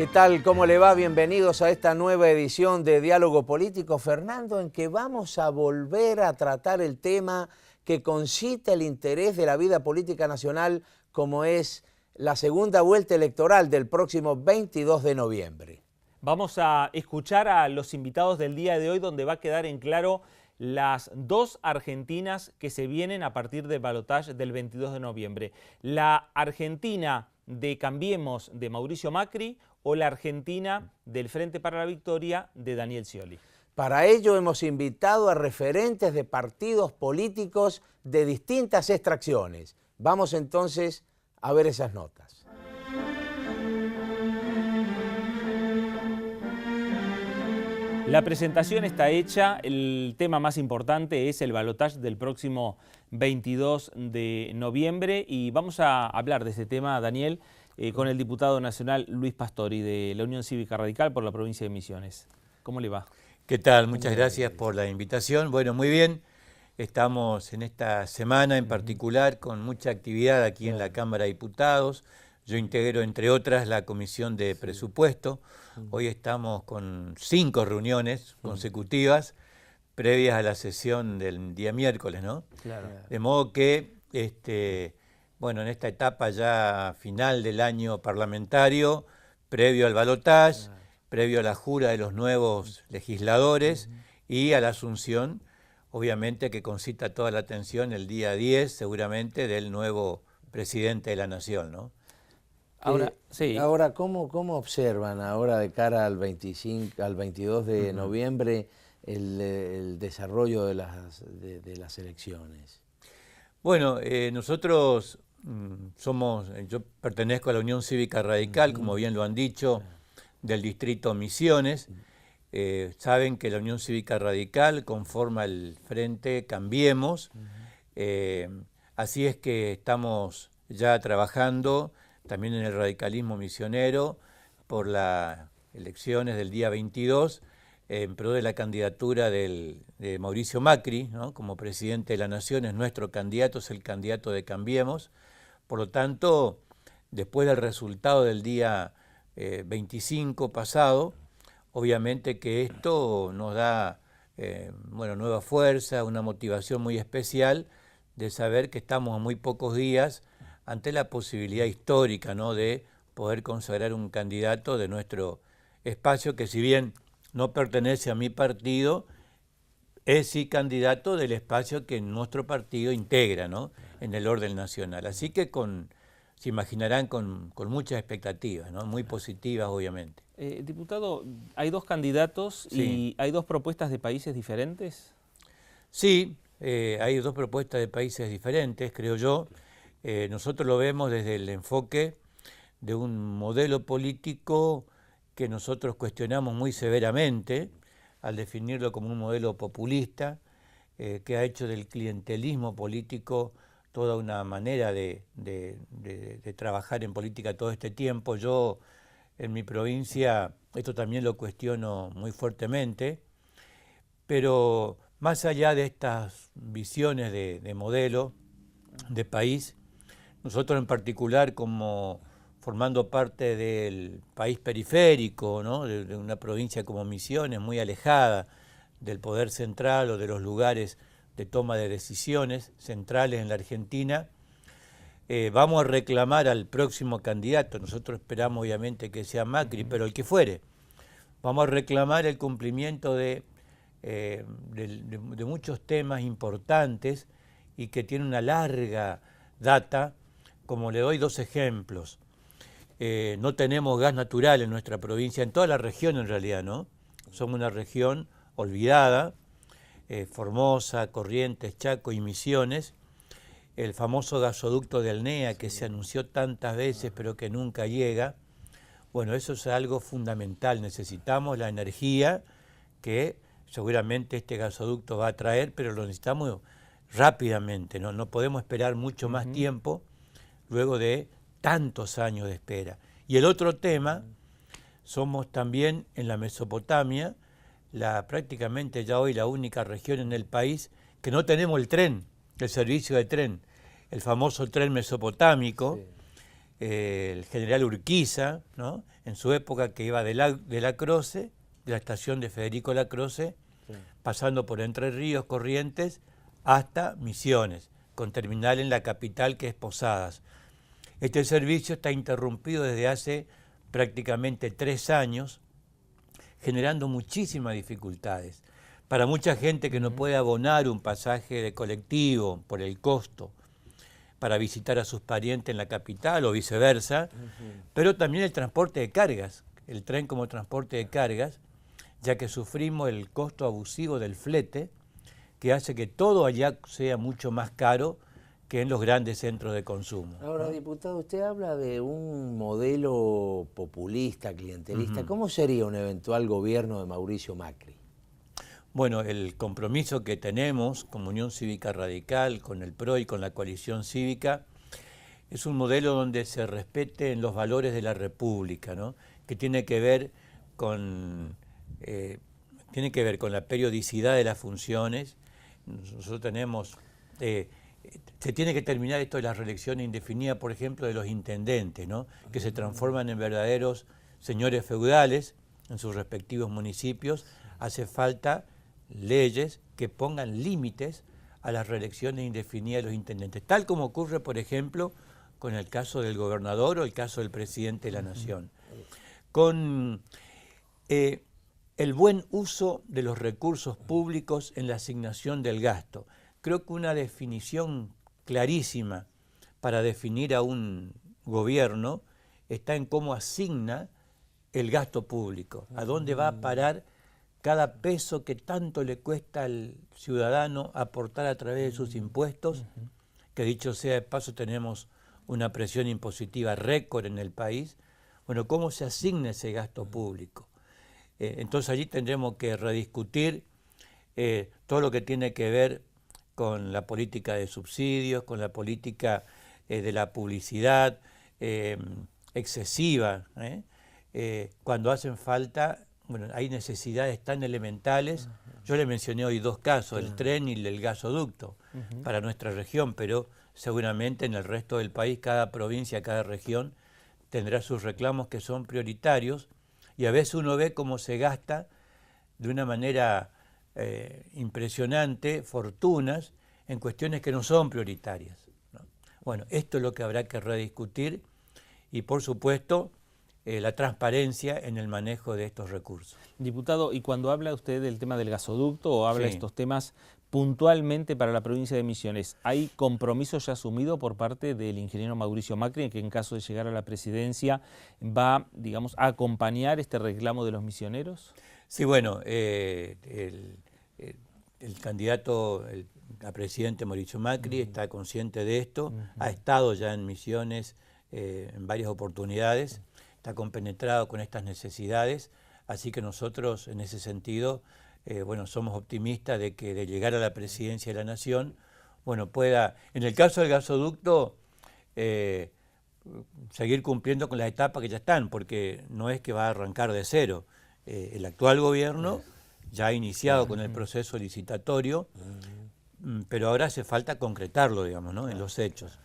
¿Qué tal? ¿Cómo le va? Bienvenidos a esta nueva edición de Diálogo Político, Fernando, en que vamos a volver a tratar el tema que concita el interés de la vida política nacional, como es la segunda vuelta electoral del próximo 22 de noviembre. Vamos a escuchar a los invitados del día de hoy, donde va a quedar en claro las dos Argentinas que se vienen a partir del balotaje del 22 de noviembre. La Argentina de Cambiemos de Mauricio Macri o la Argentina del Frente para la Victoria de Daniel Scioli. Para ello hemos invitado a referentes de partidos políticos de distintas extracciones. Vamos entonces a ver esas notas. La presentación está hecha, el tema más importante es el balotaje del próximo 22 de noviembre y vamos a hablar de ese tema, Daniel, con el diputado nacional Luis Pastori de la Unión Cívica Radical por la provincia de Misiones. ¿Cómo le va? ¿Qué tal? Muchas gracias por la invitación. Bueno, muy bien. Estamos en esta semana en particular con mucha actividad aquí en la Cámara de Diputados. Yo integro, entre otras, la Comisión de Presupuesto. Hoy estamos con 5 reuniones consecutivas previas a la sesión del día miércoles, ¿no? Claro. De modo que, bueno, en esta etapa ya final del año parlamentario, previo al balotaje, previo a la jura de los nuevos legisladores y a la asunción, obviamente que concita toda la atención el día 10, seguramente, del nuevo presidente de la Nación, ¿no? Ahora, sí. Ahora, ¿cómo observan ahora de cara al 22 de noviembre el desarrollo de las elecciones? Bueno, nosotros yo pertenezco a la Unión Cívica Radical, como bien lo han dicho, del distrito Misiones. Saben que la Unión Cívica Radical conforma el Frente Cambiemos. Así es que estamos ya trabajando también en el radicalismo misionero por las elecciones del día 22 en pro de la candidatura de Mauricio Macri, ¿no? Como presidente de la Nación. Es nuestro candidato, es el candidato de Cambiemos. Por lo tanto, después del resultado del día 25 pasado, obviamente que esto nos da nueva fuerza, una motivación muy especial de saber que estamos a muy pocos días ante la posibilidad histórica, ¿no?, de poder consagrar un candidato de nuestro espacio que, si bien no pertenece a mi partido, es sí candidato del espacio que nuestro partido integra, ¿no?, en el orden nacional. Así que se imaginarán con muchas expectativas, ¿no?, muy positivas, obviamente. Diputado, ¿hay dos candidatos y hay dos propuestas de países diferentes? Sí, hay dos propuestas de países diferentes, creo yo. Nosotros lo vemos desde el enfoque de un modelo político que nosotros cuestionamos muy severamente al definirlo como un modelo populista, que ha hecho del clientelismo político toda una manera de trabajar en política todo este tiempo. Yo en mi provincia esto también lo cuestiono muy fuertemente, pero más allá de estas visiones de modelo, de país, nosotros en particular, como formando parte del país periférico, ¿no?, de una provincia como Misiones, muy alejada del poder central o de los lugares de toma de decisiones centrales en la Argentina, vamos a reclamar al próximo candidato. Nosotros esperamos obviamente que sea Macri, pero el que fuere. Vamos a reclamar el cumplimiento de muchos temas importantes y que tienen una larga data, como le doy dos ejemplos. No tenemos gas natural en nuestra provincia, en toda la región en realidad, ¿no? Somos una región olvidada, Formosa, Corrientes, Chaco y Misiones. El famoso gasoducto de Alnea, que se anunció tantas veces pero que nunca llega. Bueno, eso es algo fundamental. Necesitamos la energía que seguramente este gasoducto va a traer, pero lo necesitamos rápidamente, ¿no? No podemos esperar mucho más tiempo luego de tantos años de espera. Y el otro tema, somos también en la Mesopotamia, prácticamente ya hoy la única región en el país que no tenemos el tren, el servicio de tren, el famoso tren mesopotámico, el general Urquiza, ¿no? En su época, que iba de Lacroze, de la estación de Federico Lacroze, sí, pasando por Entre Ríos, Corrientes, hasta Misiones, con terminal en la capital, que es Posadas. Este servicio está interrumpido desde hace prácticamente 3 años, generando muchísimas dificultades. Para mucha gente que no puede abonar un pasaje de colectivo por el costo para visitar a sus parientes en la capital o viceversa, pero también el transporte de cargas, el tren como transporte de cargas, ya que sufrimos el costo abusivo del flete, que hace que todo allá sea mucho más caro que en los grandes centros de consumo. Ahora, diputado, usted habla de un modelo populista, clientelista. ¿Cómo sería un eventual gobierno de Mauricio Macri? Bueno, el compromiso que tenemos como Unión Cívica Radical, con el PRO y con la coalición cívica, es un modelo donde se respeten los valores de la República, ¿no? Que tiene que ver con la periodicidad de las funciones. Nosotros tenemos... se tiene que terminar esto de la reelección indefinida, por ejemplo, de los intendentes, ¿no? Que se transforman en verdaderos señores feudales en sus respectivos municipios. Hace falta leyes que pongan límites a las reelecciones indefinidas de los intendentes, tal como ocurre, por ejemplo, con el caso del gobernador o el caso del presidente de la Nación. Con el buen uso de los recursos públicos en la asignación del gasto. Creo que una definición clarísima para definir a un gobierno está en cómo asigna el gasto público, a dónde va a parar cada peso que tanto le cuesta al ciudadano aportar a través de sus impuestos, que dicho sea de paso tenemos una presión impositiva récord en el país. Bueno, cómo se asigna ese gasto público. Entonces allí tendremos que rediscutir todo lo que tiene que ver con la política de subsidios, con la política de la publicidad excesiva, cuando hacen falta. Bueno, hay necesidades tan elementales. Yo le mencioné hoy 2 casos, el tren y el gasoducto para nuestra región, pero seguramente en el resto del país, cada provincia, cada región tendrá sus reclamos que son prioritarios, y a veces uno ve cómo se gasta de una manera impresionante fortunas en cuestiones que no son prioritarias, ¿no? Bueno, esto es lo que habrá que rediscutir y, por supuesto, la transparencia en el manejo de estos recursos. Diputado, y cuando habla usted del tema del gasoducto o habla de Sí. estos temas puntualmente para la provincia de Misiones, ¿hay compromiso ya asumido por parte del ingeniero Mauricio Macri en que en caso de llegar a la presidencia va, digamos, a acompañar este reclamo de los misioneros? Sí, bueno, el candidato a presidente Mauricio Macri está consciente de esto, ha estado ya en Misiones en varias oportunidades, está compenetrado con estas necesidades, así que nosotros en ese sentido, bueno, somos optimistas de que de llegar a la presidencia de la Nación, bueno, pueda, en el caso del gasoducto, seguir cumpliendo con las etapas que ya están, porque no es que va a arrancar de cero. El actual gobierno ya ha iniciado con el proceso licitatorio, pero ahora hace falta concretarlo, digamos, ¿no? En los hechos.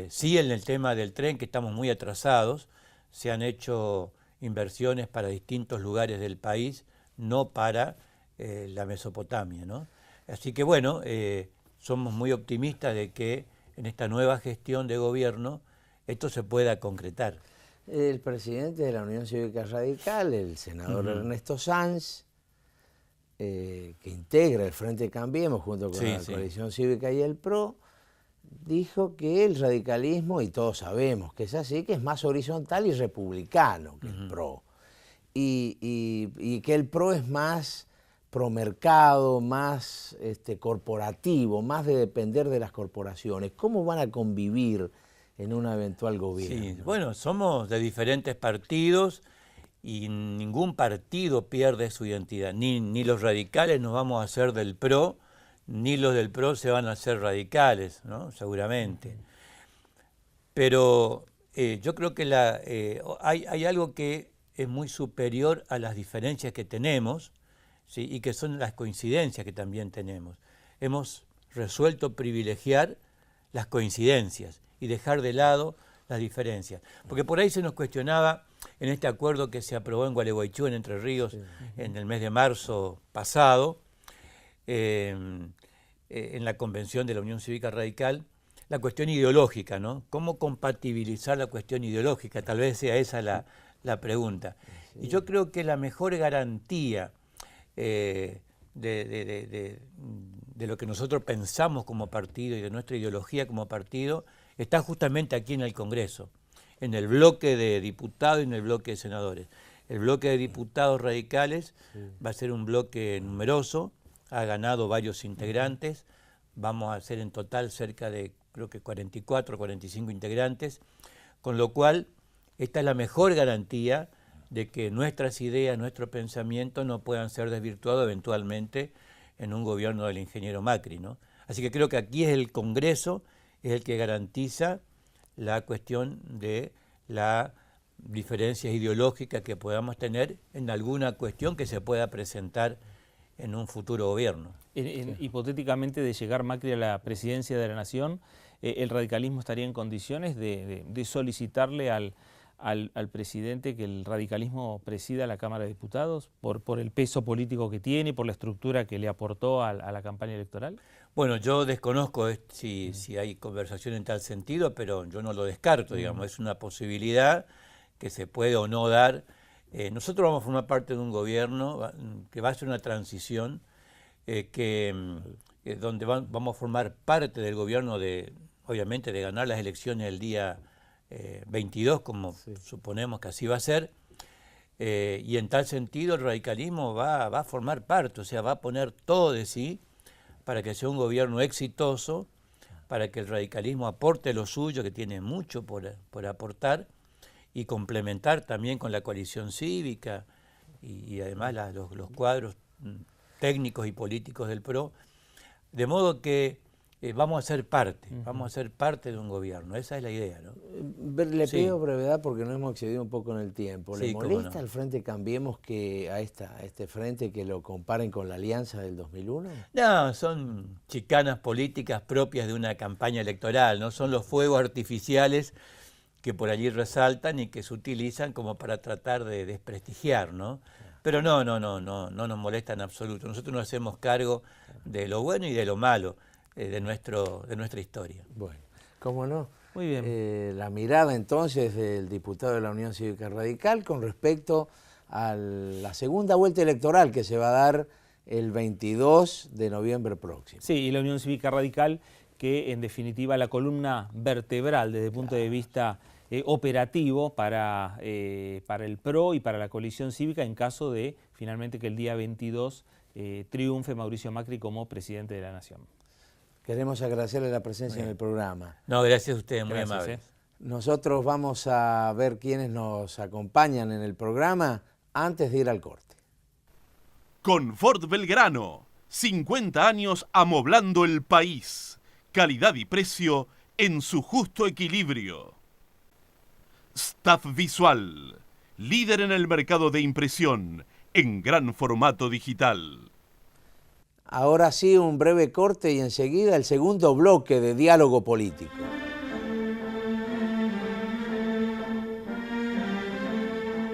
Sí, en el tema del tren, que estamos muy atrasados, se han hecho inversiones para distintos lugares del país, no para la Mesopotamia, ¿no? Así que bueno, somos muy optimistas de que en esta nueva gestión de gobierno esto se pueda concretar. El presidente de la Unión Cívica Radical, el senador Ernesto Sanz, que integra el Frente Cambiemos junto con la coalición cívica y el PRO, dijo que el radicalismo, y todos sabemos que es así, que es más horizontal y republicano que el PRO. Y que el PRO es más promercado, más corporativo, más de depender de las corporaciones. ¿Cómo van a convivir en un eventual gobierno? Sí, bueno, somos de diferentes partidos y ningún partido pierde su identidad. Ni los radicales nos vamos a hacer del PRO, ni los del PRO se van a hacer radicales, ¿no? Seguramente. Pero yo creo que hay algo que es muy superior a las diferencias que tenemos, ¿sí? Y que son las coincidencias que también tenemos. Hemos resuelto privilegiar las coincidencias y dejar de lado las diferencias. Porque por ahí se nos cuestionaba en este acuerdo que se aprobó en Gualeguaychú, en Entre Ríos, en el mes de marzo pasado, en la convención de la Unión Cívica Radical, la cuestión ideológica, ¿no? ¿Cómo compatibilizar la cuestión ideológica? Tal vez sea esa la pregunta. Y yo creo que la mejor garantía de lo que nosotros pensamos como partido y de nuestra ideología como partido está justamente aquí en el Congreso, en el bloque de diputados y en el bloque de senadores. El bloque de diputados radicales va a ser un bloque numeroso, ha ganado varios integrantes, vamos a ser en total cerca de, creo que 44 o 45 integrantes, con lo cual esta es la mejor garantía de que nuestras ideas, nuestro pensamiento no puedan ser desvirtuados eventualmente en un gobierno del ingeniero Macri, ¿no? Así que creo que aquí es el Congreso, es el que garantiza la cuestión de la diferencia ideológica que podamos tener en alguna cuestión que se pueda presentar en un futuro gobierno. Hipotéticamente, de llegar Macri a la presidencia de la Nación, ¿el radicalismo estaría en condiciones de solicitarle al presidente que el radicalismo presida la Cámara de Diputados por el peso político que tiene y por la estructura que le aportó a la campaña electoral? Bueno, yo desconozco si hay conversación en tal sentido, pero yo no lo descarto, digamos, es una posibilidad que se puede o no dar. Nosotros vamos a formar parte de un gobierno que va a ser una transición, donde vamos a formar parte del gobierno obviamente, de ganar las elecciones el día 22, como suponemos que así va a ser, y en tal sentido el radicalismo va a formar parte, o sea, va a poner todo de sí para que sea un gobierno exitoso, para que el radicalismo aporte lo suyo, que tiene mucho por aportar, y complementar también con la coalición cívica y además los cuadros técnicos y políticos del PRO, de modo que vamos a ser parte de un gobierno, esa es la idea, ¿no? Le pido brevedad porque nos hemos excedido un poco en el tiempo. ¿Le molesta no. al Frente Cambiemos que a este frente que lo comparen con la alianza del 2001? No, son chicanas políticas propias de una campaña electoral, ¿no? Son los fuegos artificiales que por allí resaltan y que se utilizan como para tratar de desprestigiar, ¿no? Pero no nos molesta en absoluto. Nosotros nos hacemos cargo de lo bueno y de lo malo de nuestra historia. Bueno, cómo no. Muy bien. La mirada entonces del diputado de la Unión Cívica Radical con respecto a la segunda vuelta electoral que se va a dar el 22 de noviembre próximo. Sí, y la Unión Cívica Radical, que en definitiva la columna vertebral desde el punto de vista operativo para el PRO y para la coalición cívica en caso de finalmente que el día 22 triunfe Mauricio Macri como presidente de la Nación. Queremos agradecerle la presencia en el programa. No, gracias a ustedes, muy Gracias, amables. Nosotros vamos a ver quiénes nos acompañan en el programa antes de ir al corte. Confort Belgrano, 50 años amoblando el país. Calidad y precio en su justo equilibrio. Staff Visual, líder en el mercado de impresión en gran formato digital. Ahora sí, un breve corte y enseguida el segundo bloque de Diálogo Político.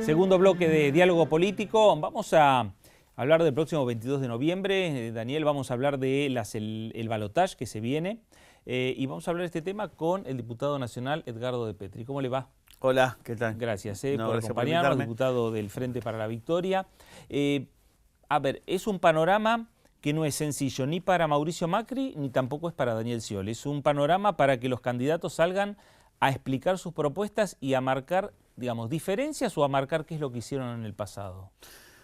Segundo bloque de Diálogo Político. Vamos a hablar del próximo 22 de noviembre. Daniel, vamos a hablar de el balotaje que se viene. Y vamos a hablar de este tema con el diputado nacional Edgardo de Petri. ¿Cómo le va? Hola, ¿qué tal? Gracias por gracias acompañarnos, diputado del Frente para la Victoria. A ver, es un panorama que no es sencillo ni para Mauricio Macri ni tampoco es para Daniel Scioli. Es un panorama para que los candidatos salgan a explicar sus propuestas y a marcar, digamos, diferencias o a marcar qué es lo que hicieron en el pasado.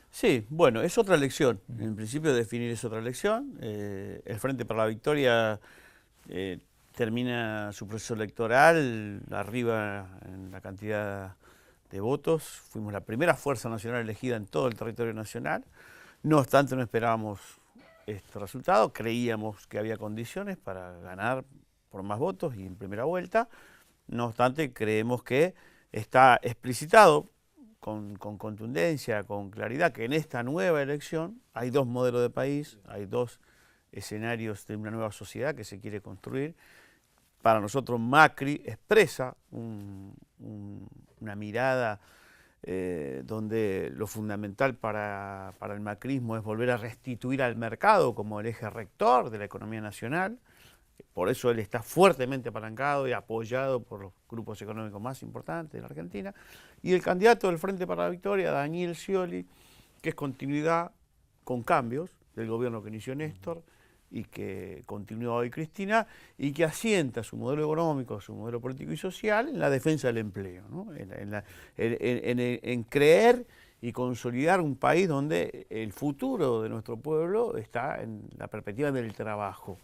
Sí, bueno, es otra elección. En principio definir es otra elección. El Frente para la Victoria termina su proceso electoral arriba en la cantidad de votos. Fuimos la primera fuerza nacional elegida en todo el territorio nacional. No obstante, no esperábamos este resultado. Creíamos que había condiciones para ganar por más votos y en primera vuelta. No obstante, creemos que está explicitado con contundencia, con claridad, que en esta nueva elección hay dos modelos de país, hay dos escenarios de una nueva sociedad que se quiere construir, Para nosotros Macri expresa una mirada donde lo fundamental para el macrismo es volver a restituir al mercado como el eje rector de la economía nacional. Por eso él está fuertemente apalancado y apoyado por los grupos económicos más importantes de la Argentina. Y el candidato del Frente para la Victoria, Daniel Scioli, que es continuidad con cambios del gobierno que inició Néstor y que continúa hoy Cristina, y que asienta su modelo económico, su modelo político y social en la defensa del empleo, ¿no? en creer y consolidar un país donde el futuro de nuestro pueblo está en la perspectiva del trabajo,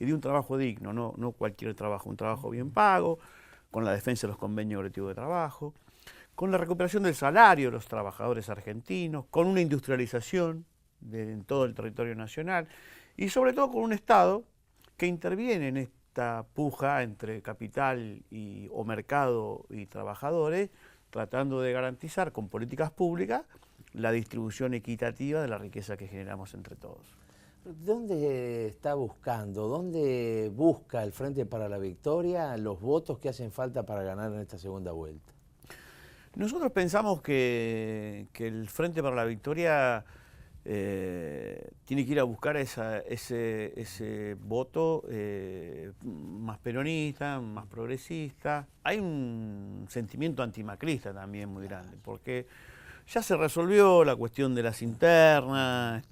y de un trabajo digno, no cualquier trabajo, un trabajo bien pago, con la defensa de los convenios colectivos de trabajo, con la recuperación del salario de los trabajadores argentinos, con una industrialización en todo el territorio nacional, y sobre todo con un Estado que interviene en esta puja entre capital o mercado y trabajadores, tratando de garantizar con políticas públicas la distribución equitativa de la riqueza que generamos entre todos. ¿Dónde está buscando, dónde busca el Frente para la Victoria los votos que hacen falta para ganar en esta segunda vuelta? Nosotros pensamos que el Frente para la Victoria tiene que ir a buscar ese voto más peronista, más progresista. Hay un sentimiento antimacrista también muy grande, porque ya se resolvió la cuestión de las internas,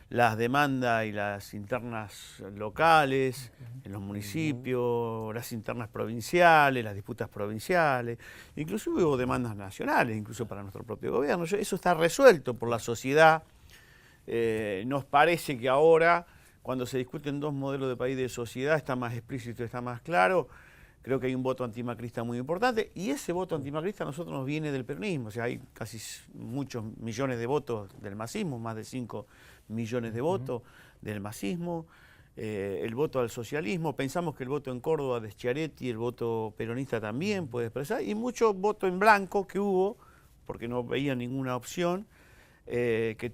las demandas y las internas locales en los municipios, las internas provinciales, las disputas provinciales, incluso hubo demandas nacionales, incluso para nuestro propio gobierno. Eso está resuelto por la sociedad. Nos parece que ahora, cuando se discuten dos modelos de país y de sociedad, está más explícito, está más claro. Creo que hay un voto antimacrista muy importante, y ese voto antimacrista a nosotros nos viene del peronismo. O sea, hay casi muchos millones de votos del masismo, más de 5 millones de votos del masismo, el voto al socialismo. Pensamos que el voto en Córdoba de Schiaretti, el voto peronista también puede expresar, y mucho voto en blanco que hubo, porque no veía ninguna opción, que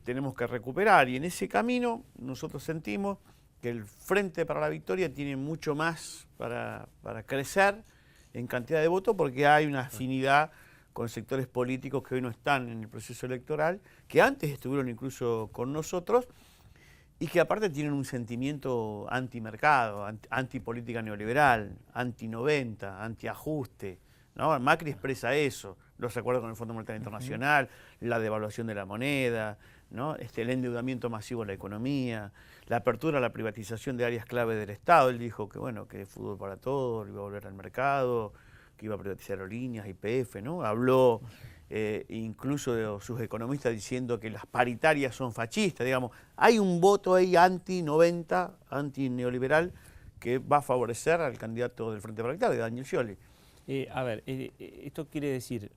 tenemos que recuperar. Y en ese camino nosotros sentimos que el Frente para la Victoria tiene mucho más para crecer en cantidad de votos, porque hay una afinidad con sectores políticos que hoy no están en el proceso electoral, que antes estuvieron incluso con nosotros, y que aparte tienen un sentimiento antimercado, antipolítica neoliberal, anti-90, anti-ajuste, ¿no? Macri expresa eso, los acuerdos con el Fondo Monetario Internacional, la devaluación de la moneda, ¿no? El endeudamiento masivo de la economía, la apertura a la privatización de áreas clave del Estado. Él dijo que, bueno, que fútbol para todos, iba a volver al mercado, que iba a privatizar aerolíneas, YPF, ¿no? Habló incluso de sus economistas diciendo que las paritarias son fascistas, digamos. Hay un voto ahí anti-90, anti-neoliberal, que va a favorecer al candidato del Frente para la Victoria, Daniel Scioli. Esto quiere decir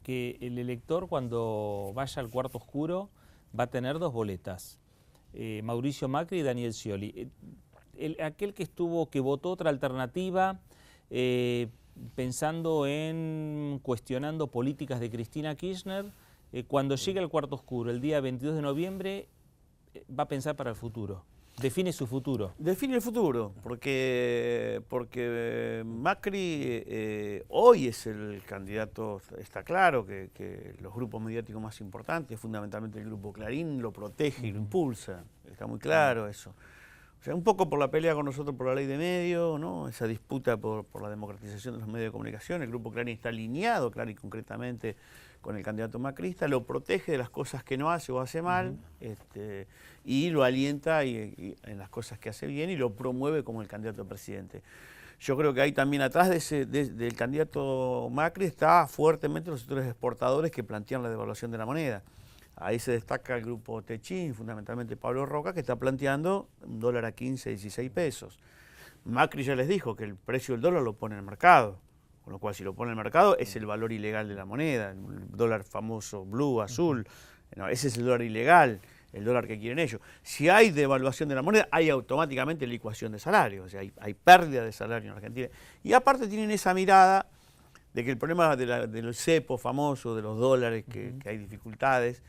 que el elector, cuando vaya al cuarto oscuro, va a tener dos boletas, Mauricio Macri y Daniel Scioli. Aquel que votó otra alternativa, pensando cuestionando políticas de Cristina Kirchner, cuando llegue al cuarto oscuro, el día 22 de noviembre, va a pensar para el futuro. Define su futuro. Define el futuro, porque Macri hoy es el candidato, está claro que los grupos mediáticos más importantes, fundamentalmente el grupo Clarín, lo protege y lo impulsa, está muy claro eso. O sea, un poco por la pelea con nosotros por la ley de medios, ¿no? Esa disputa por la democratización de los medios de comunicación, el grupo Clarín está alineado, claro y concretamente, con el candidato macrista, lo protege de las cosas que no hace o hace mal, y lo alienta y en las cosas que hace bien, y lo promueve como el candidato a presidente. Yo creo que ahí también atrás del candidato Macri está fuertemente los sectores exportadores que plantean la devaluación de la moneda. Ahí se destaca el grupo Techín, fundamentalmente Pablo Roca, que está planteando un dólar a 15, 16 pesos. Macri ya les dijo que el precio del dólar lo pone en el mercado, con lo cual si lo pone en el mercado es el valor ilegal de la moneda, el dólar famoso blue, azul, no, ese es el dólar ilegal, el dólar que quieren ellos. Si hay devaluación de la moneda, hay automáticamente licuación de salarios, o sea, hay pérdida de salario en Argentina. Y aparte tienen esa mirada de que el problema del cepo famoso, de los dólares, que hay dificultades,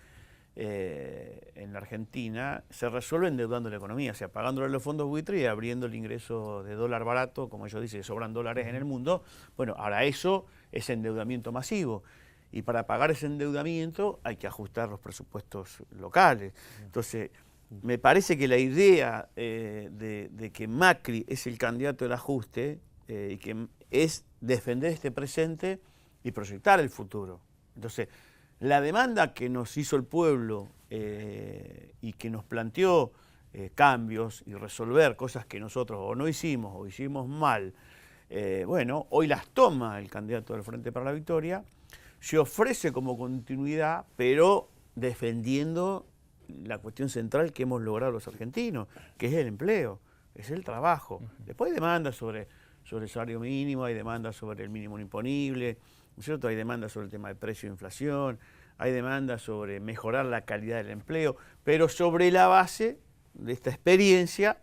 en la Argentina se resuelve endeudando la economía, o sea, pagándole los fondos buitre y abriendo el ingreso de dólar barato, como ellos dicen, sobran dólares en el mundo. Bueno, ahora eso es endeudamiento masivo. Y para pagar ese endeudamiento hay que ajustar los presupuestos locales. Entonces, me parece que la idea de que Macri es el candidato del ajuste y que es defender este presente y proyectar el futuro. Entonces, la demanda que nos hizo el pueblo y que nos planteó cambios y resolver cosas que nosotros o no hicimos o hicimos mal, bueno, hoy las toma el candidato del Frente para la Victoria, se ofrece como continuidad, pero defendiendo la cuestión central que hemos logrado los argentinos, que es el empleo, es el trabajo. Después hay demandas sobre el salario mínimo, hay demandas sobre el mínimo imponible, ¿no es cierto? Hay demandas sobre el tema de precio e inflación, hay demandas sobre mejorar la calidad del empleo, pero sobre la base de esta experiencia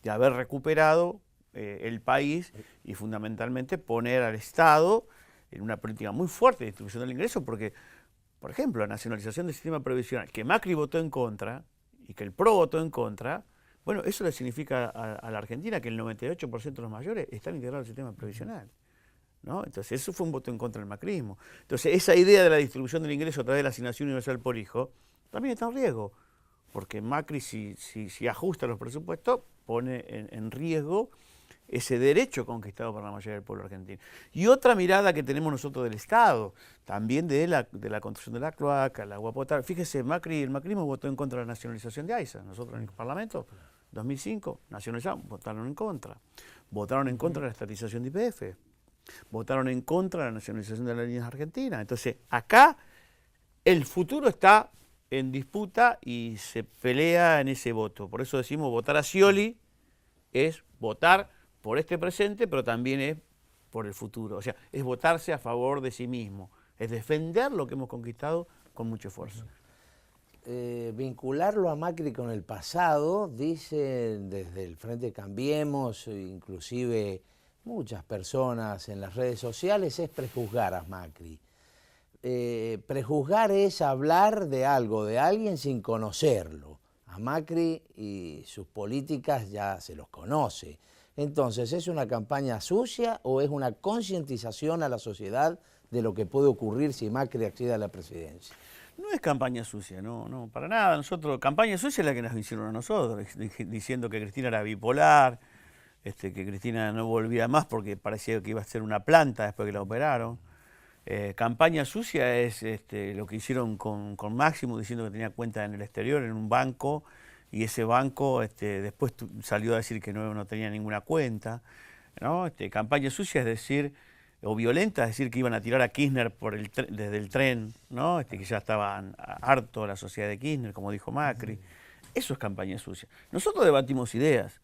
de haber recuperado el país y fundamentalmente poner al Estado en una política muy fuerte de distribución del ingreso, porque, por ejemplo, la nacionalización del sistema previsional, que Macri votó en contra y que el PRO votó en contra, bueno, eso le significa a la Argentina que el 98% de los mayores están integrados al sistema previsional, ¿no? Entonces, eso fue un voto en contra del macrismo. Entonces, esa idea de la distribución del ingreso a través de la asignación universal por hijo también está en riesgo, porque Macri, si ajusta los presupuestos, pone en riesgo ese derecho conquistado por la mayoría del pueblo argentino. Y otra mirada que tenemos nosotros del Estado, también de la construcción de la cloaca, el agua potable. Fíjese, el macrismo votó en contra de la nacionalización de AISA. Nosotros en el Parlamento, 2005, nacionalizamos, votaron en contra. Votaron en contra de la estatización de YPF. Votaron en contra de la nacionalización de las líneas argentinas. Entonces, acá el futuro está en disputa y se pelea en ese voto. Por eso decimos, votar a Scioli es votar por este presente, pero también es por el futuro. O sea, es votarse a favor de sí mismo, es defender lo que hemos conquistado con mucho esfuerzo. Vincularlo a Macri con el pasado, dicen desde el Frente Cambiemos, inclusive muchas personas en las redes sociales, es prejuzgar a Macri. Prejuzgar es hablar de algo, de alguien sin conocerlo. A Macri y sus políticas ya se los conoce. Entonces, ¿es una campaña sucia o es una concientización a la sociedad de lo que puede ocurrir si Macri accede a la presidencia? No es campaña sucia, no, para nada. Nosotros, campaña sucia es la que nos hicieron a nosotros, diciendo que Cristina era bipolar, que Cristina no volvía más porque parecía que iba a ser una planta después que la operaron. Campaña sucia es lo que hicieron con Máximo, diciendo que tenía cuenta en el exterior, en un banco, y ese banco después salió a decir que no tenía ninguna cuenta, ¿no? Campaña sucia es decir, o violenta, es decir, que iban a tirar a Kirchner desde el tren, ¿no? Que ya estaban hartos la sociedad de Kirchner, como dijo Macri. Eso es campaña sucia. Nosotros debatimos ideas,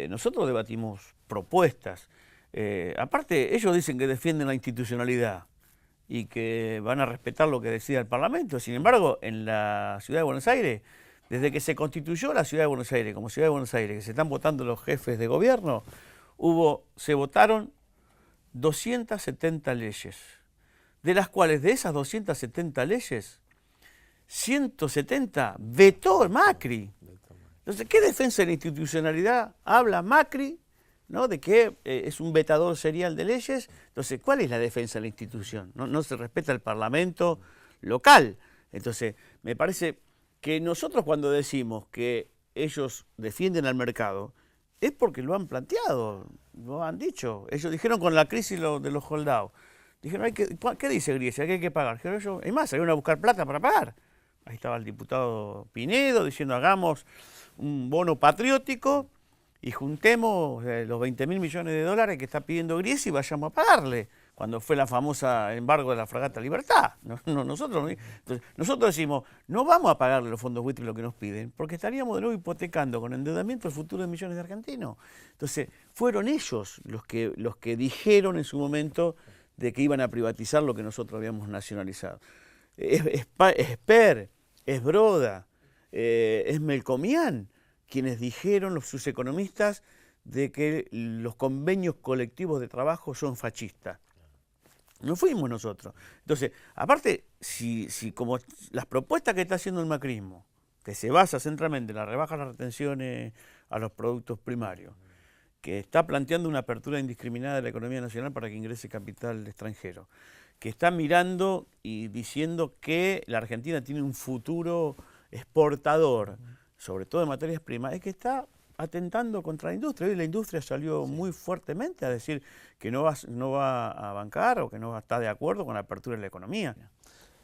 nosotros debatimos propuestas. Aparte, ellos dicen que defienden la institucionalidad y que van a respetar lo que decida el Parlamento. Sin embargo, en la Ciudad de Buenos Aires, desde que se constituyó la Ciudad de Buenos Aires como Ciudad de Buenos Aires, que se están votando los jefes de gobierno, se votaron 270 leyes, de las cuales de esas 270 leyes, 170 vetó Macri. Entonces, ¿qué defensa de la institucionalidad habla Macri? ¿No? De que es un vetador serial de leyes. Entonces, ¿cuál es la defensa de la institución? No se respeta el Parlamento local. Entonces, me parece que nosotros cuando decimos que ellos defienden al mercado, es porque lo han planteado, lo han dicho. Ellos dijeron con la crisis de los holdados. Dijeron, ¿qué dice Griesa? ¿Qué hay que pagar? Dijeron, es más, salieron a buscar plata para pagar. Ahí estaba el diputado Pinedo diciendo, hagamos un bono patriótico y juntemos los 20.000 millones de dólares que está pidiendo Griesa y vayamos a pagarle, cuando fue la famosa embargo de la fragata Libertad. Nosotros decimos, no vamos a pagarle los fondos buitres lo que nos piden, porque estaríamos de nuevo hipotecando con endeudamiento el futuro de millones de argentinos. Entonces, fueron ellos los que dijeron en su momento de que iban a privatizar lo que nosotros habíamos nacionalizado. Es Per, es Broda, es Melcomian, quienes dijeron, sus economistas, de que los convenios colectivos de trabajo son fascistas. No fuimos nosotros. Entonces, aparte, si como las propuestas que está haciendo el macrismo, que se basa centralmente en la rebaja de las retenciones a los productos primarios, que está planteando una apertura indiscriminada de la economía nacional para que ingrese capital extranjero, que está mirando y diciendo que la Argentina tiene un futuro exportador, sobre todo en materias primas, es que está atentando contra la industria. Hoy la industria salió muy fuertemente a decir que no va a bancar o que no está de acuerdo con la apertura de la economía.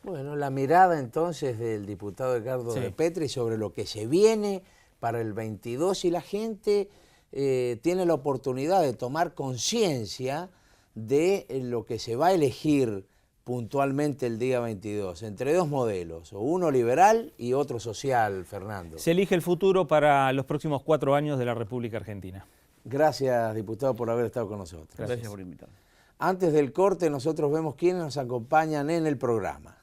Bueno, la mirada entonces del diputado Edgardo de Petri sobre lo que se viene para el 22 y la gente tiene la oportunidad de tomar conciencia de lo que se va a elegir puntualmente el día 22, entre dos modelos, uno liberal y otro social, Fernando. Se elige el futuro para los próximos 4 años de la República Argentina. Gracias, diputado, por haber estado con nosotros. Gracias por invitarme. Antes del corte, nosotros vemos quiénes nos acompañan en el programa.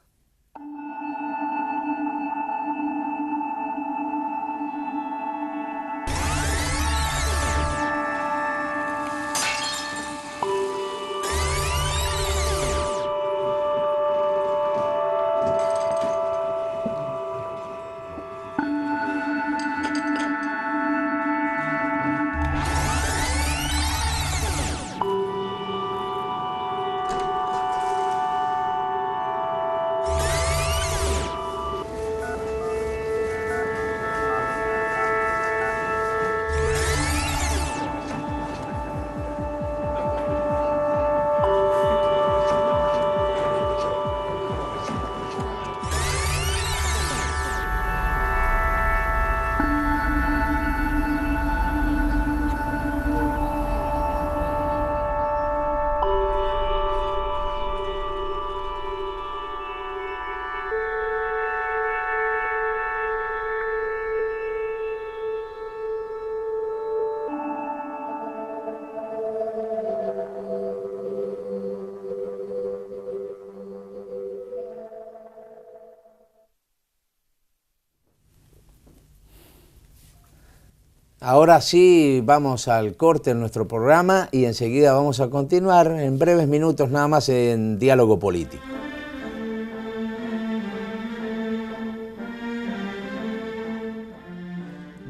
Ahora sí vamos al corte en nuestro programa y enseguida vamos a continuar en breves minutos nada más en Diálogo Político.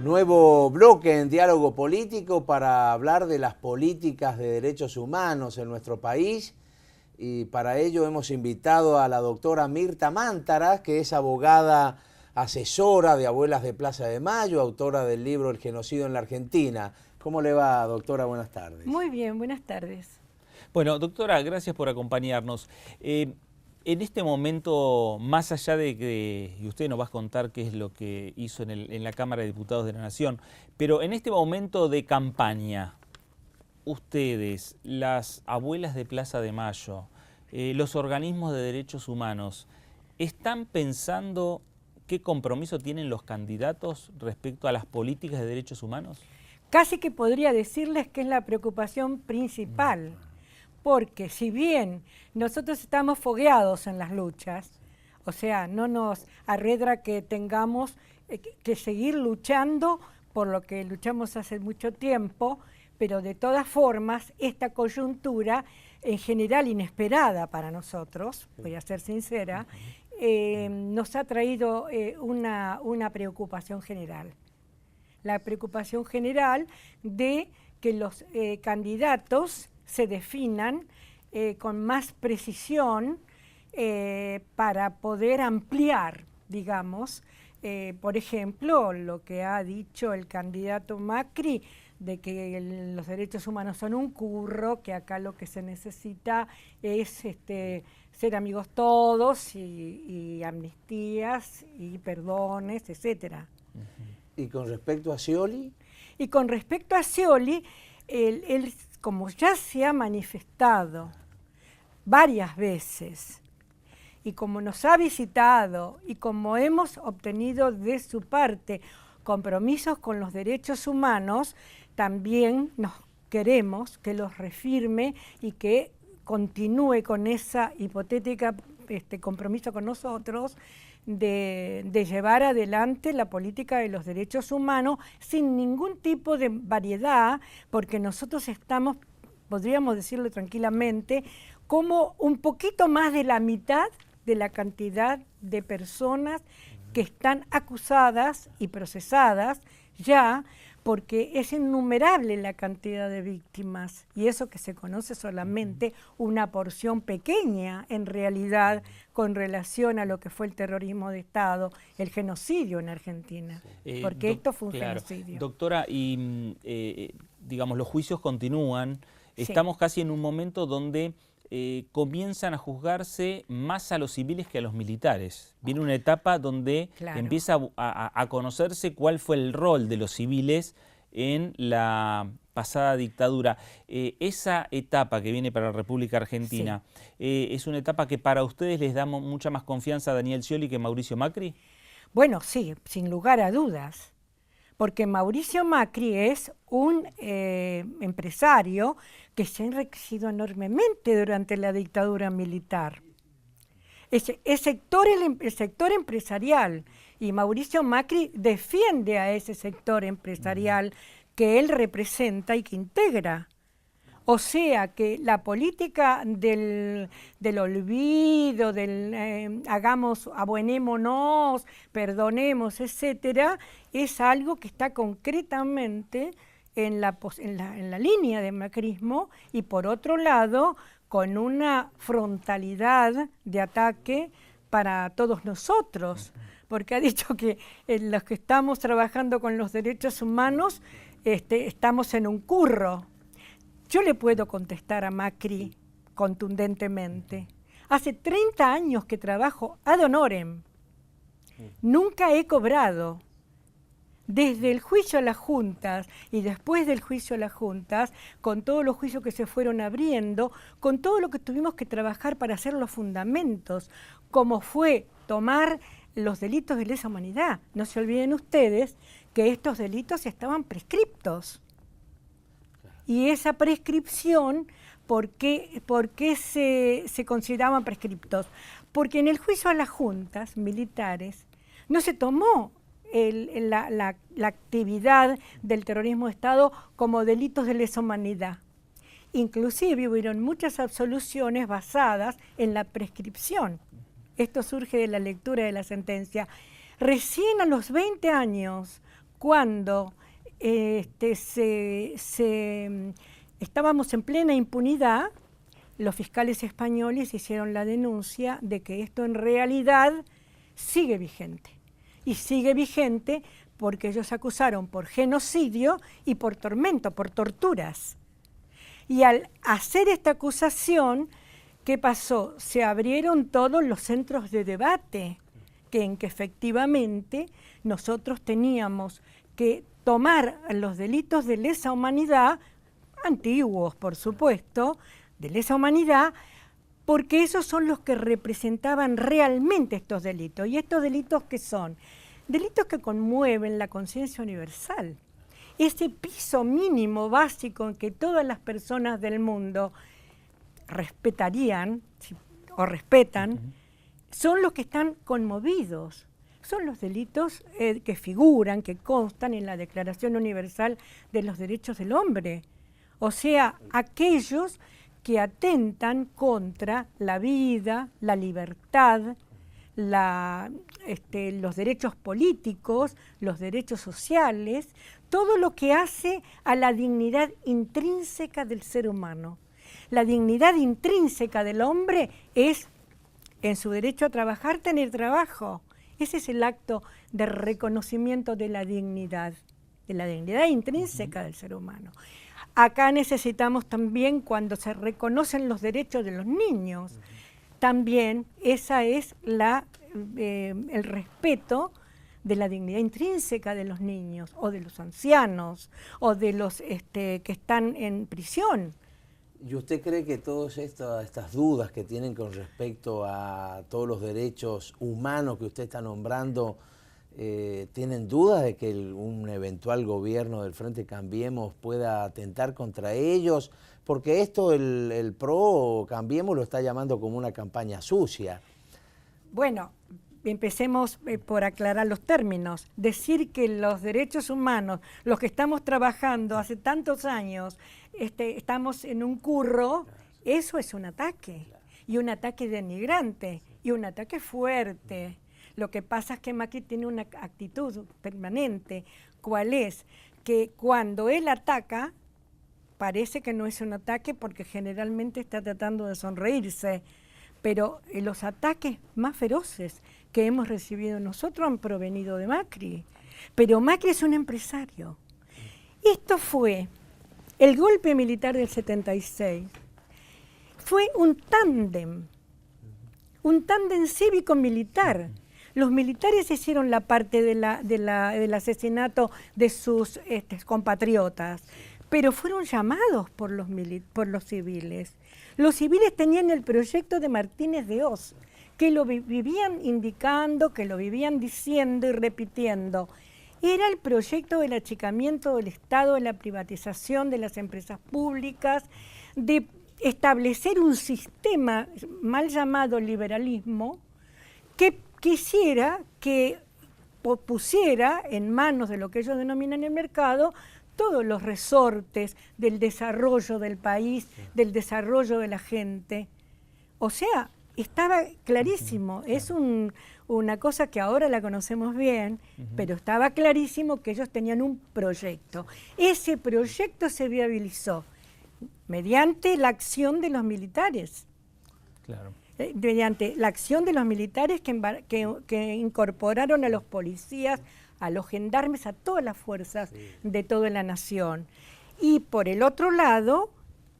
Nuevo bloque en Diálogo Político para hablar de las políticas de derechos humanos en nuestro país y para ello hemos invitado a la doctora Mirta Mántaras, que es abogada asesora de Abuelas de Plaza de Mayo, autora del libro El genocidio en la Argentina. ¿Cómo le va, doctora? Buenas tardes. Muy bien, buenas tardes. Bueno, doctora, gracias por acompañarnos. En este momento, más allá de que, y usted nos va a contar qué es lo que hizo en la Cámara de Diputados de la Nación, pero en este momento de campaña, ustedes, las Abuelas de Plaza de Mayo, los organismos de derechos humanos, ¿están pensando qué compromiso tienen los candidatos respecto a las políticas de derechos humanos? Casi que podría decirles que es la preocupación principal, porque si bien nosotros estamos fogueados en las luchas, o sea, no nos arredra que tengamos que seguir luchando por lo que luchamos hace mucho tiempo, pero de todas formas esta coyuntura, en general inesperada para nosotros, voy a ser sincera, nos ha traído una preocupación general. La preocupación general de que los candidatos se definan con más precisión para poder ampliar, digamos, por ejemplo, lo que ha dicho el candidato Macri, de que los derechos humanos son un curro, que acá lo que se necesita es ser amigos todos y amnistías y perdones, etcétera. ¿Y con respecto a Scioli? Y con respecto a Scioli, él, como ya se ha manifestado varias veces, y como nos ha visitado, y como hemos obtenido de su parte compromisos con los derechos humanos, también nos queremos que los refirme y que continúe con esa hipotética compromiso con nosotros de llevar adelante la política de los derechos humanos sin ningún tipo de variedad, porque nosotros estamos podríamos decirlo tranquilamente, como un poquito más de la mitad de la cantidad de personas que están acusadas y procesadas ya, porque es innumerable la cantidad de víctimas y eso que se conoce solamente una porción pequeña en realidad con relación a lo que fue el terrorismo de Estado, el genocidio en Argentina, porque esto fue un genocidio. Doctora, y digamos, los juicios continúan, estamos casi en un momento donde comienzan a juzgarse más a los civiles que a los militares. Viene una etapa donde empieza a conocerse cuál fue el rol de los civiles en la pasada dictadura. Esa etapa que viene para la República Argentina, ¿es una etapa que para ustedes les da mucha más confianza a Daniel Scioli que Mauricio Macri? Bueno, sí, sin lugar a dudas. Porque Mauricio Macri es un empresario que se ha enriquecido enormemente durante la dictadura militar. El sector empresarial, y Mauricio Macri defiende a ese sector empresarial que él representa y que integra. O sea que la política del olvido, abuenémonos, perdonemos, etcétera, es algo que está concretamente en la línea de macrismo y por otro lado con una frontalidad de ataque para todos nosotros, porque ha dicho que los que estamos trabajando con los derechos humanos estamos en un curro. Yo le puedo contestar a Macri contundentemente. Hace 30 años que trabajo ad honorem. Nunca he cobrado. Desde el juicio a las juntas y después del juicio a las juntas, con todos los juicios que se fueron abriendo, con todo lo que tuvimos que trabajar para hacer los fundamentos, como fue tomar los delitos de lesa humanidad. No se olviden ustedes que estos delitos estaban prescriptos. Y esa prescripción, ¿por qué se consideraban prescriptos? Porque en el juicio a las juntas militares no se tomó la actividad del terrorismo de Estado como delitos de lesa humanidad. Inclusive hubieron muchas absoluciones basadas en la prescripción. Esto surge de la lectura de la sentencia. Recién a los 20 años, cuando estábamos en plena impunidad, los fiscales españoles hicieron la denuncia de que esto en realidad sigue vigente. Y sigue vigente porque ellos acusaron por genocidio y por tormento, por torturas. Y al hacer esta acusación, ¿qué pasó? Se abrieron todos los centros de debate, en que efectivamente nosotros teníamos que tomar los delitos de lesa humanidad, antiguos por supuesto, de lesa humanidad, porque esos son los que representaban realmente estos delitos. ¿Y estos delitos qué son? Delitos que conmueven la conciencia universal. Ese piso mínimo básico en que todas las personas del mundo respetarían o respetan, son los que están conmovidos. Son los delitos que figuran, que constan en la Declaración Universal de los Derechos del Hombre. O sea, aquellos que atentan contra la vida, la libertad, los derechos políticos, los derechos sociales, todo lo que hace a la dignidad intrínseca del ser humano. La dignidad intrínseca del hombre es, en su derecho a trabajar, tener trabajo. Ese es el acto de reconocimiento de la dignidad intrínseca del ser humano. Acá necesitamos también, cuando se reconocen los derechos de los niños, también esa es el respeto de la dignidad intrínseca de los niños, o de los ancianos, o de los que están en prisión. ¿Y usted cree que todas estas dudas que tienen con respecto a todos los derechos humanos que usted está nombrando, tienen dudas de que un eventual gobierno del Frente Cambiemos pueda atentar contra ellos? Porque esto el PRO Cambiemos lo está llamando como una campaña sucia. Bueno, empecemos por aclarar los términos. Decir que los derechos humanos, los que estamos trabajando hace tantos años, estamos en un curro, eso es un ataque. Y un ataque denigrante, y un ataque fuerte. Lo que pasa es que Macri tiene una actitud permanente. ¿Cuál es? Que cuando él ataca, parece que no es un ataque porque generalmente está tratando de sonreírse, pero los ataques más feroces que hemos recibido nosotros han provenido de Macri. Pero Macri es un empresario. Esto fue el golpe militar del 76. Fue un tándem cívico-militar. Los militares hicieron la parte del asesinato de sus compatriotas, pero fueron llamados por los civiles. Los civiles tenían el proyecto de Martínez de Oz, que lo vivían indicando, que lo vivían diciendo y repitiendo. Era el proyecto del achicamiento del Estado, de la privatización de las empresas públicas, de establecer un sistema mal llamado liberalismo que quisiera que pusiera en manos de lo que ellos denominan el mercado todos los resortes del desarrollo del país, del desarrollo de la gente. O sea, estaba clarísimo, es una cosa que ahora la conocemos bien, pero estaba clarísimo que ellos tenían un proyecto. Ese proyecto se viabilizó mediante la acción de los militares. Claro. Mediante la acción de los militares que incorporaron a los policías, a los gendarmes, a todas las fuerzas de toda la nación. Y por el otro lado,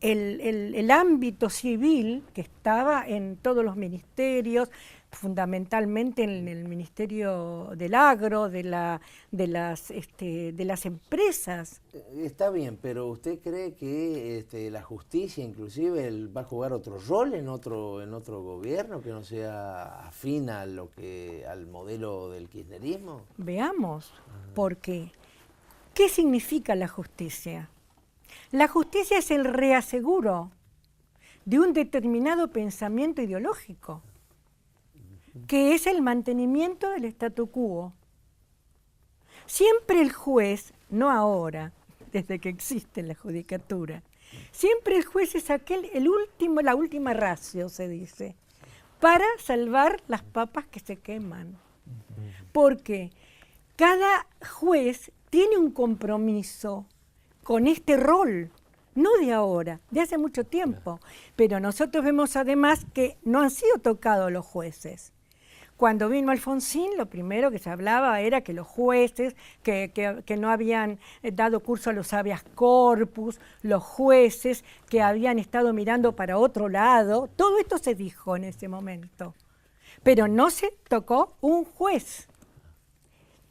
el ámbito civil que estaba en todos los ministerios, fundamentalmente en el Ministerio del Agro, de las empresas. Está bien, pero ¿usted cree que la justicia inclusive va a jugar otro rol en otro gobierno que no sea afín a al modelo del kirchnerismo? Veamos, porque ¿qué significa la justicia? La justicia es el reaseguro de un determinado pensamiento ideológico, que es el mantenimiento del statu quo. Siempre el juez, no ahora, desde que existe la judicatura, siempre el juez es la última ratio, se dice, para salvar las papas que se queman. Porque cada juez tiene un compromiso con este rol, no de ahora, de hace mucho tiempo. Pero nosotros vemos además que no han sido tocados los jueces. Cuando vino Alfonsín, lo primero que se hablaba era que los jueces, que no habían dado curso a los habeas corpus, los jueces que habían estado mirando para otro lado, todo esto se dijo en ese momento. Pero no se tocó un juez.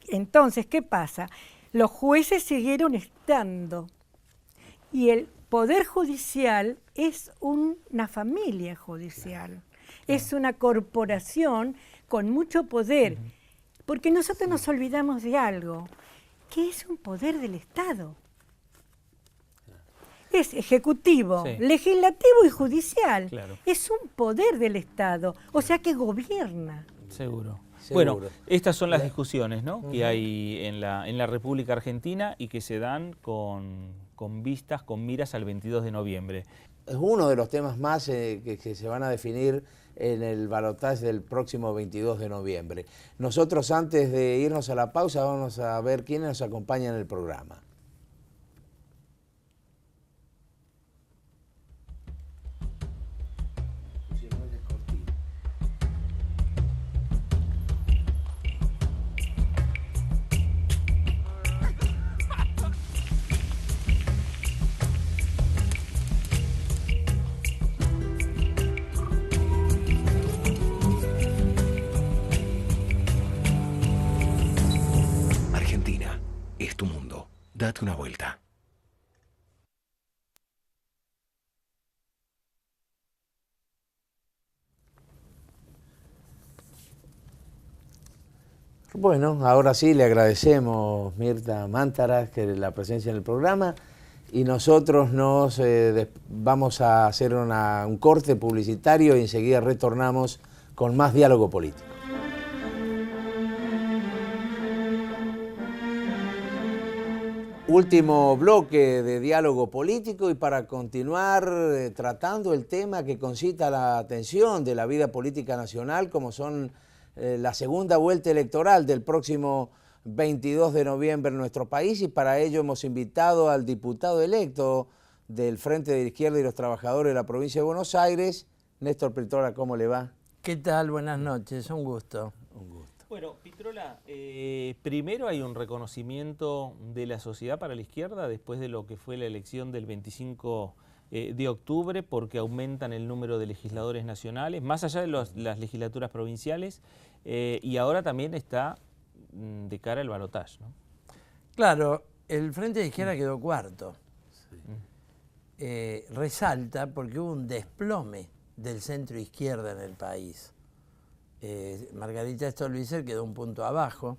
Entonces, ¿qué pasa? Los jueces siguieron estando y el Poder Judicial es una familia judicial, es una corporación con mucho poder, porque nosotros nos olvidamos de algo, que es un poder del Estado. Es ejecutivo, legislativo y judicial. Claro. Es un poder del Estado, o sea que gobierna. Seguro. Bueno, estas son las discusiones, ¿no?, que hay en la República Argentina y que se dan con miras al 22 de noviembre. Es uno de los temas más que se van a definir en el balotaje del próximo 22 de noviembre. Nosotros, antes de irnos a la pausa, vamos a ver quiénes nos acompañan en el programa. Date una vuelta. Bueno, ahora sí le agradecemos, Mirta Mántaras, que la presencia en el programa, y nosotros vamos a hacer un corte publicitario y enseguida retornamos con más diálogo político. Último bloque de diálogo político y para continuar tratando el tema que concita la atención de la vida política nacional, como son la segunda vuelta electoral del próximo 22 de noviembre en nuestro país, y para ello hemos invitado al diputado electo del Frente de la Izquierda y los Trabajadores de la provincia de Buenos Aires, Néstor Pitrola. ¿Cómo le va? ¿Qué tal? Buenas noches, un gusto. Un gusto. Bueno, Pitrola, primero hay un reconocimiento de la sociedad para la izquierda después de lo que fue la elección del 25 de octubre, porque aumentan el número de legisladores nacionales, más allá de las legislaturas provinciales, y ahora también está de cara al balotaje, ¿no? Claro, el Frente de Izquierda quedó cuarto. Resalta porque hubo un desplome del centro izquierda en el país. Margarita Stolbizer quedó un punto abajo.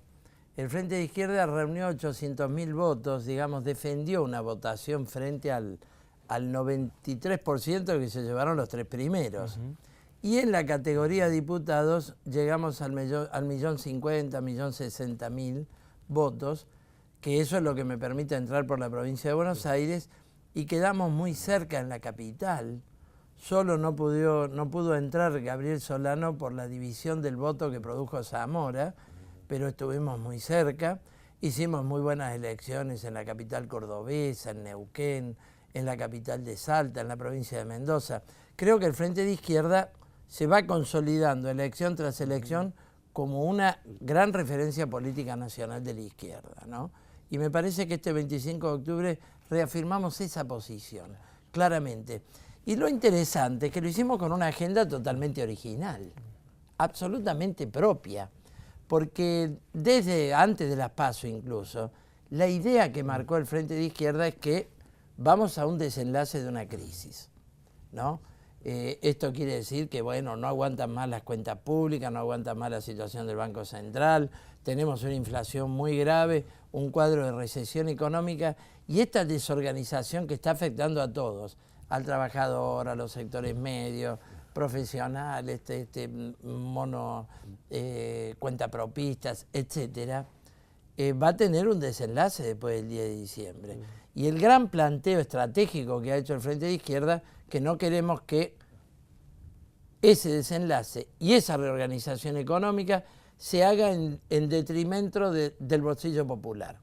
El Frente de Izquierda reunió 800.000 votos, digamos, defendió una votación frente al 93% que se llevaron los tres primeros. Y en la categoría de diputados llegamos al 1.050.000 votos, que eso es lo que me permite entrar por la provincia de Buenos Aires, y quedamos muy cerca en la capital. Solo no pudo entrar Gabriel Solano por la división del voto que produjo Zamora, pero estuvimos muy cerca. Hicimos muy buenas elecciones en la capital cordobesa, en Neuquén, en la capital de Salta, en la provincia de Mendoza. Creo que el Frente de Izquierda se va consolidando elección tras elección como una gran referencia política nacional de la izquierda, ¿no? Y me parece que este 25 de octubre reafirmamos esa posición, claramente. Y lo interesante es que lo hicimos con una agenda totalmente original, absolutamente propia, porque desde antes de las PASO incluso, la idea que marcó el Frente de Izquierda es que vamos a un desenlace de una crisis, ¿no? Esto quiere decir que, bueno, no aguantan más las cuentas públicas, no aguantan más la situación del Banco Central, tenemos una inflación muy grave, un cuadro de recesión económica y esta desorganización que está afectando a todos, al trabajador, a los sectores medios, profesionales, cuentapropistas, etcétera, va a tener un desenlace después del 10 de diciembre. Y el gran planteo estratégico que ha hecho el Frente de Izquierda, que no queremos que ese desenlace y esa reorganización económica se haga en detrimento del bolsillo popular,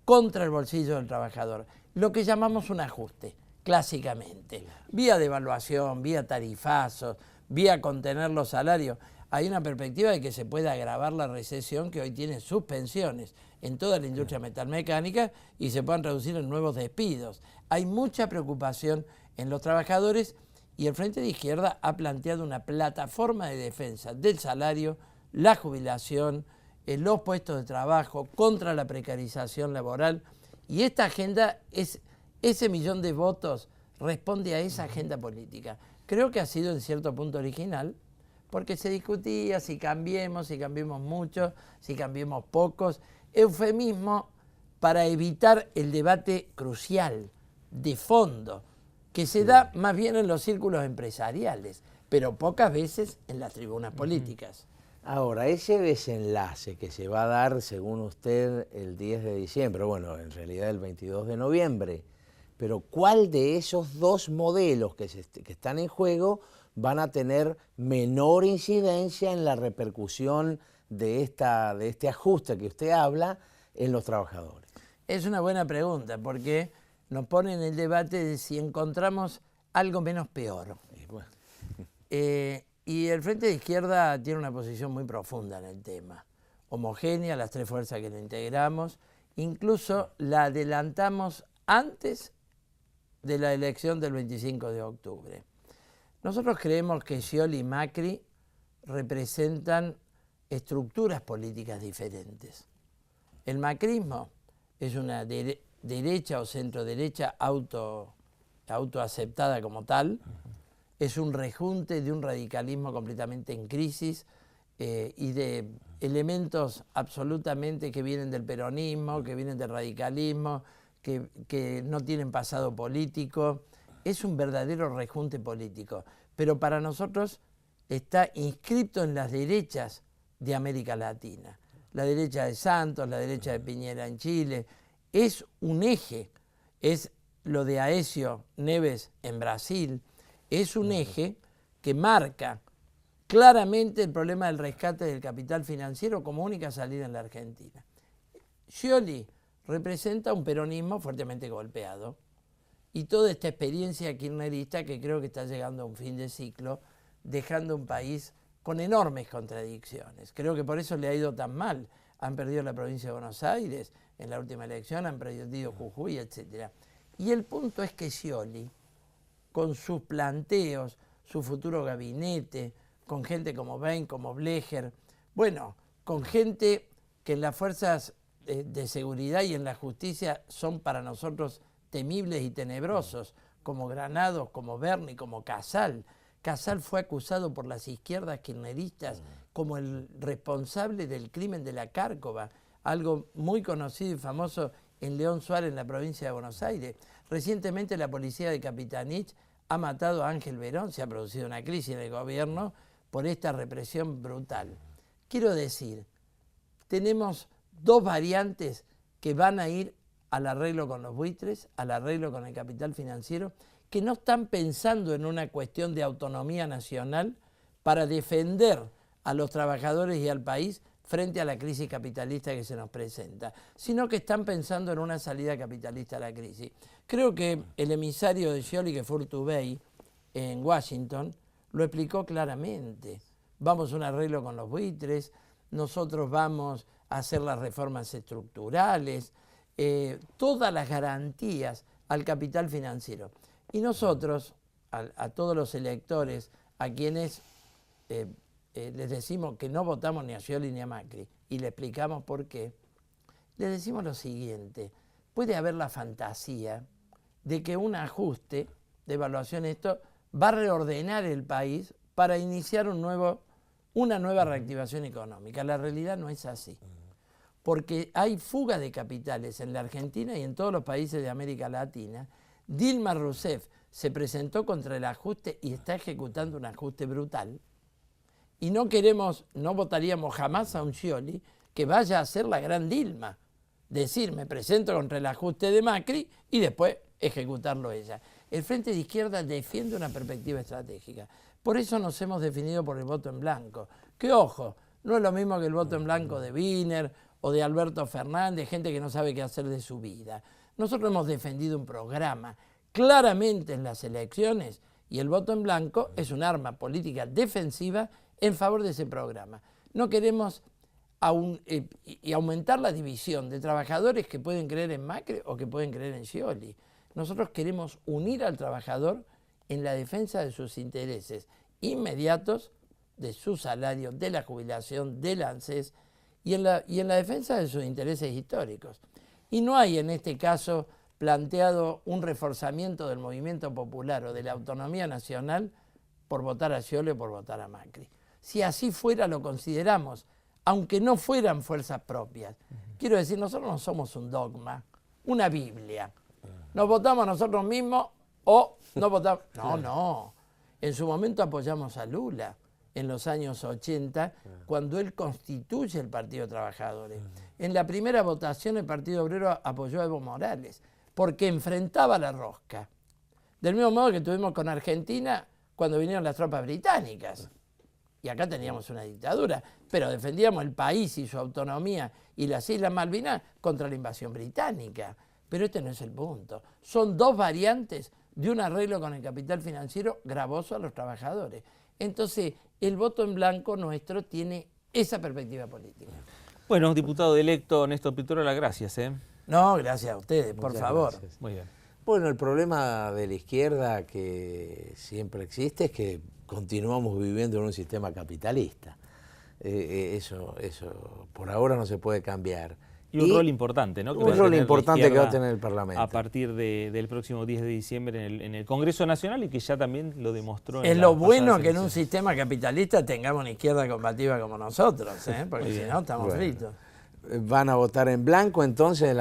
contra el bolsillo del trabajador, lo que llamamos un ajuste. Clásicamente, vía devaluación, vía tarifazos, vía contener los salarios. Hay una perspectiva de que se pueda agravar la recesión que hoy tiene suspensiones en toda la industria metalmecánica y se puedan reducir en nuevos despidos. Hay mucha preocupación en los trabajadores y el Frente de Izquierda ha planteado una plataforma de defensa del salario, la jubilación, los puestos de trabajo, contra la precarización laboral, y esta agenda es... Ese millón de votos responde a esa agenda política. Creo que ha sido en cierto punto original, porque se discutía si cambiemos mucho, si cambiemos pocos. Eufemismo para evitar el debate crucial, de fondo, que se da más bien en los círculos empresariales, pero pocas veces en las tribunas políticas. Ahora, ese desenlace que se va a dar, según usted, el 10 de diciembre, bueno, en realidad el 22 de noviembre, pero ¿cuál de esos dos modelos que están en juego van a tener menor incidencia en la repercusión de este ajuste que usted habla en los trabajadores? Es una buena pregunta, porque nos pone en el debate de si encontramos algo menos peor. Y el Frente de Izquierda tiene una posición muy profunda en el tema, homogénea, las tres fuerzas que lo integramos, incluso la adelantamos antes de la elección del 25 de octubre. Nosotros creemos que Scioli y Macri representan estructuras políticas diferentes. El macrismo es una derecha o centro-derecha autoaceptada como tal, es un rejunte de un radicalismo completamente en crisis y de elementos absolutamente que vienen del peronismo, que vienen del radicalismo, que no tienen pasado político. Es un verdadero rejunte político, pero para nosotros está inscripto en las derechas de América Latina. La derecha de Santos, la derecha de Piñera en Chile, es un eje, es lo de Aécio Neves en Brasil, es un eje que marca claramente el problema del rescate del capital financiero como única salida en la Argentina. Scioli representa un peronismo fuertemente golpeado y toda esta experiencia kirchnerista que creo que está llegando a un fin de ciclo, dejando un país con enormes contradicciones. Creo que por eso le ha ido tan mal. Han perdido la provincia de Buenos Aires en la última elección, han perdido Jujuy, etc. Y el punto es que Scioli, con sus planteos, su futuro gabinete, con gente como Bain, como Blecher, bueno, con gente que en las fuerzas de seguridad y en la justicia son para nosotros temibles y tenebrosos, como Granados, como Berni, como Casal. Casal fue acusado por las izquierdas kirchneristas como el responsable del crimen de la Cárcova, algo muy conocido y famoso en León Suárez, en la provincia de Buenos Aires. Recientemente la policía de Capitanich ha matado a Ángel Verón, se ha producido una crisis en el gobierno por esta represión brutal. Quiero decir, tenemos dos variantes que van a ir al arreglo con los buitres, al arreglo con el capital financiero, que no están pensando en una cuestión de autonomía nacional para defender a los trabajadores y al país frente a la crisis capitalista que se nos presenta, sino que están pensando en una salida capitalista a la crisis. Creo que el emisario de Scioli, que fue Urtubey, en Washington, lo explicó claramente. Vamos a un arreglo con los buitres, nosotros vamos a hacer las reformas estructurales, todas las garantías al capital financiero. Y nosotros, a todos los electores, a quienes les decimos que no votamos ni a Scioli ni a Macri, y le explicamos por qué, les decimos lo siguiente: puede haber la fantasía de que un ajuste de evaluación esto va a reordenar el país para iniciar una nueva reactivación económica. La realidad no es así, porque hay fuga de capitales en la Argentina y en todos los países de América Latina. Dilma Rousseff se presentó contra el ajuste y está ejecutando un ajuste brutal. Y no votaríamos jamás a un Scioli que vaya a ser la gran Dilma. Decir, me presento contra el ajuste de Macri y después ejecutarlo ella. El Frente de Izquierda defiende una perspectiva estratégica. Por eso nos hemos definido por el voto en blanco. Que ojo, no es lo mismo que el voto en blanco de Wiener o de Alberto Fernández, gente que no sabe qué hacer de su vida. Nosotros hemos defendido un programa claramente en las elecciones y el voto en blanco es un arma política defensiva en favor de ese programa. No queremos aumentar la división de trabajadores que pueden creer en Macri o que pueden creer en Scioli. Nosotros queremos unir al trabajador en la defensa de sus intereses inmediatos, de su salario, de la jubilación, del ANSES y en la defensa de sus intereses históricos. Y no hay en este caso planteado un reforzamiento del movimiento popular o de la autonomía nacional por votar a Scioli o por votar a Macri. Si así fuera, lo consideramos, aunque no fueran fuerzas propias. Quiero decir, nosotros no somos un dogma, una Biblia. Nos votamos nosotros mismos o no votamos. No. En su momento apoyamos a Lula en los años 80, cuando él constituye el Partido de Trabajadores. En la primera votación el Partido Obrero apoyó a Evo Morales, porque enfrentaba la rosca. Del mismo modo que tuvimos con Argentina cuando vinieron las tropas británicas. Y acá teníamos una dictadura, pero defendíamos el país y su autonomía y las Islas Malvinas contra la invasión británica. Pero este no es el punto. Son dos variantes de un arreglo con el capital financiero gravoso a los trabajadores. Entonces, el voto en blanco nuestro tiene esa perspectiva política. Bueno, diputado electo Néstor Pitrola, gracias. No, gracias a ustedes, por favor. Gracias. Muy bien. Bueno, el problema de la izquierda que siempre existe es que continuamos viviendo en un sistema capitalista. Eso por ahora no se puede cambiar. Y un rol importante, ¿no? Un rol importante que va a tener el Parlamento. A partir del próximo 10 de diciembre en el Congreso Nacional y que ya también lo demostró. Es lo bueno que en un sistema capitalista tengamos una izquierda combativa como nosotros, porque si no estamos fritos. Van a votar en blanco entonces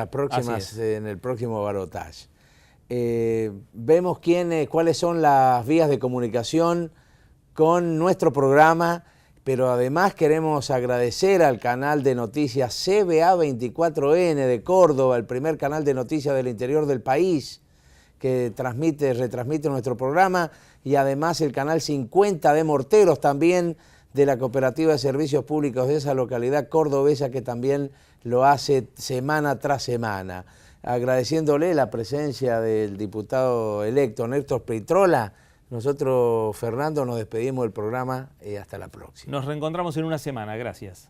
en el próximo balotaje. Vemos cuáles son las vías de comunicación con nuestro programa, pero además queremos agradecer al canal de noticias CBA 24N de Córdoba, el primer canal de noticias del interior del país, que retransmite nuestro programa, y además el canal 50 de Morteros, también de la Cooperativa de Servicios Públicos de esa localidad cordobesa, que también lo hace semana tras semana. Agradeciéndole la presencia del diputado electo Néstor Peitrola, nosotros, Fernando, nos despedimos del programa y hasta la próxima. Nos reencontramos en una semana, gracias.